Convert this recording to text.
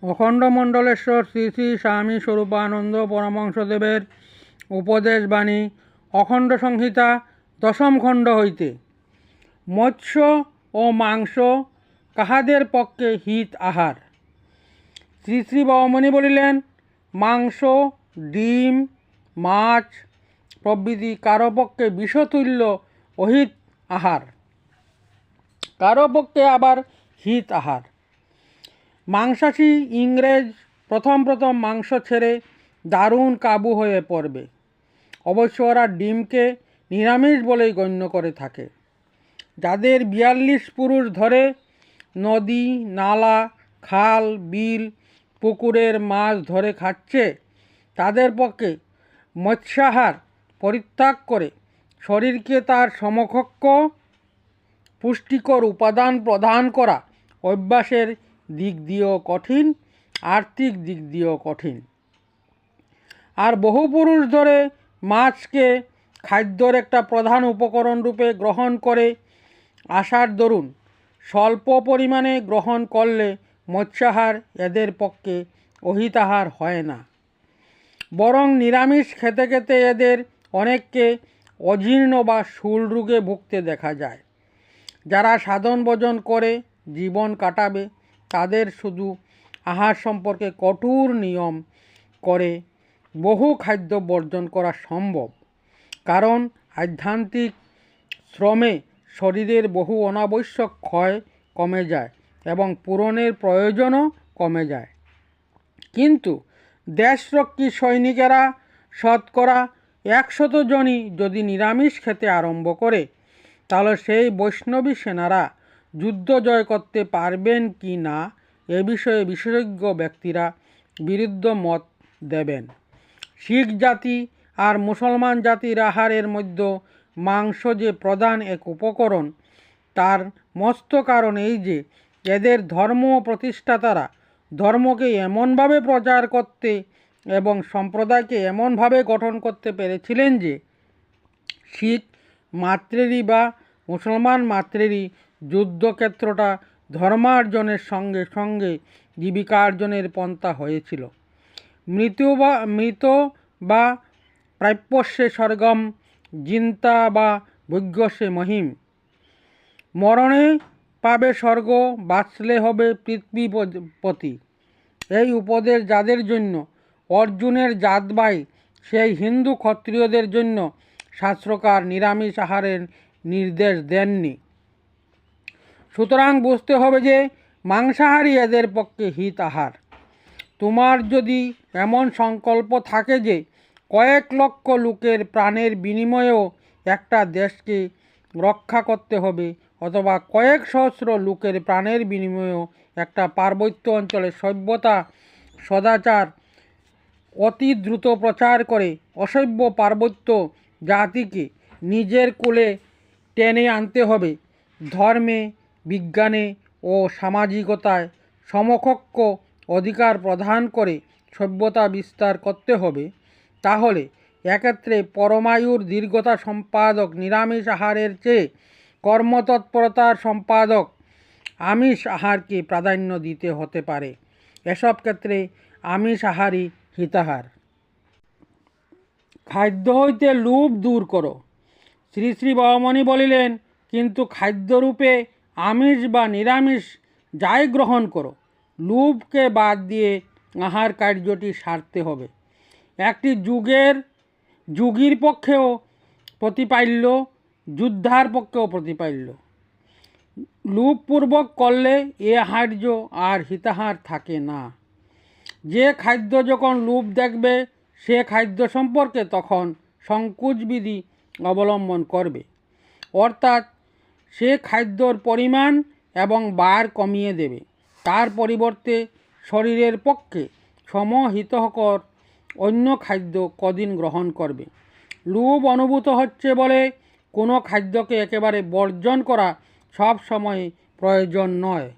অখণ্ডমণ্ডলেশ্বর শ্রী শ্রী স্বামী স্বরূপানন্দ পরমহংসদেবের উপদেশবাণী অখণ্ড সংহিতা দশম খণ্ড হইতে। মৎস্য ও মাংস কাহাদের পক্ষে হিত আহার? শ্রী শ্রী বামনী বলিলেন, মাংস, ডিম, মাছ প্রভৃতি কারো পক্ষে বিষতুল্য অহিত আহার, কারো পক্ষে আবার হিত আহার। মাংসাশী ইংরেজ প্রথম মাংস ছেড়ে দারুণ কাবু হয়ে পড়বে। অবশ্য ওরা ডিমকে নিরামিষ বলেই গণ্য করে থাকে। যাদের 42 পুরুষ ধরে নদী, নালা, খাল, বিল, পুকুরের মাছ ধরে খাচ্ছে, তাদের পক্ষে মৎস্যাহার পরিত্যাগ করে শরীরকে তার সমকক্ষ পুষ্টিকর উপাদান প্রদান করা অভ্যাসের দিক দিয়েও কঠিন, আর্থিক দিক দিয়েও কঠিন। আর বহু পুরুষ ধরে মাছকে খাদ্যর একটা প্রধান উপকরণ রূপে গ্রহণ করে আসার দরুন স্বল্প পরিমাণে গ্রহণ করলে মৎস্যাহার এদের পক্ষে অহিতাহার হয় না, বরং নিরামিষ খেতে খেতে এদের অনেককে অজীর্ণ বা শূল রোগে ভুগতে দেখা যায়। যারা সাধন ভজন করে জীবন কাটাবে, তাদের শুধু আহার সম্পর্কে কঠোর নিয়ম করে বহু খাদ্য বর্জন করা সম্ভব, কারণ আধ্যাত্মিক শ্রমে শরীরের বহু অনাবশ্যক ক্ষয় কমে যায় এবং পূরণের প্রয়োজনও কমে যায়। কিন্তু দেশরক্ষী সৈনিকেরা শতকরা 100 জনই যদি নিরামিষ খেতে আরম্ভ করে, তাহলে সেই বৈষ্ণবী সেনারা যুদ্ধ জয় করতে পারবেন কি না এ বিষয়ে বিশেষজ্ঞ ব্যক্তিরা বিরুদ্ধ মত দেবেন। শিখ জাতি আর মুসলমান জাতির আহারের মধ্যে মাংস যে প্রধান এক উপকরণ, তার মস্ত কারণ এই যে এদের ধর্ম প্রতিষ্ঠাতারা ধর্মকে এমনভাবে প্রচার করতে এবং সম্প্রদায়কে এমনভাবে গঠন করতে পেরেছিলেন যে শিখ মাত্রেরই বা মুসলমান মাত্রেরই যুদ্ধক্ষেত্রটা ধর্মার্জনের সঙ্গে সঙ্গে জীবিকার্জনের পন্থা হয়েছিল। মৃত বা প্রাপ্যস্যে স্বর্গম, জিন্তা বা ভোগ্যস্যে মহিম। মরণে পাবে স্বর্গ, বাঁচলে হবে পৃথ্বীপতি। এই উপদেশ যাদের জন্য অর্জুনের জাতভাই সেই হিন্দু ক্ষত্রিয়দের জন্য শাস্ত্রকার নিরামিষ আহারের নির্দেশ দেননি। সুতরাং বুঝতে হবে যে মাংসাহারী এদের পক্ষে হিত আহার। তোমার যদি এমন সংকল্প থাকে যে কয়েক লক্ষ লোকের প্রাণের বিনিময়েও একটা দেশকে রক্ষা করতে হবে, অথবা কয়েক সহস্র লোকের প্রাণের বিনিময়েও একটা পার্বত্য অঞ্চলে সভ্যতা সদাচার অতি দ্রুত প্রচার করে অসভ্য পার্বত্য জাতিকে নিজের কোলে টেনে আনতে হবে, ধর্মে, বিজ্ঞানে ও সামাজিকতায় সমকক্ষ অধিকার প্রদান করে সভ্যতা বিস্তার করতে হবে, তাহলে এক্ষেত্রে পরমায়ুর দীর্ঘতা সম্পাদক নিরামিষ আহারের চেয়ে কর্মতৎপরতার সম্পাদক আমিষ আহারকে প্রাধান্য দিতে হতে পারে। এসব ক্ষেত্রে আমিষ আহারই হিতাহার। খাদ্য হইতে লোভ দূর করো। শ্রী শ্রী বামনী বলিলেন, কিন্তু খাদ্যরূপে আমিষ বা নিরামিষ যাই গ্রহণ করো, লোভকে বাদ দিয়ে আহার কার্যটি সারতে হবে। একটি যুগীর পক্ষেও প্রতিপাল্য, যুদ্ধার পক্ষেও প্রতিপাল্য। লোভপূর্বক করলে এ আহার্য আর হিতাহার থাকে না। যে খাদ্য যখন লোভ দেখবে, সে খাদ্য সম্পর্কে তখন সংকোচবিধি অবলম্বন করবে, অর্থাৎ সে খাদ্যর পরিমাণ এবং বার কমিয়ে দেবে। তার পরিবর্তে শরীরের পক্ষে সমহিতকর অন্য খাদ্য কদিন গ্রহণ করবে। লোভ অনুভূত হচ্ছে বলে কোনো খাদ্যকে একেবারে বর্জন করা সব সময় প্রয়োজন নয়।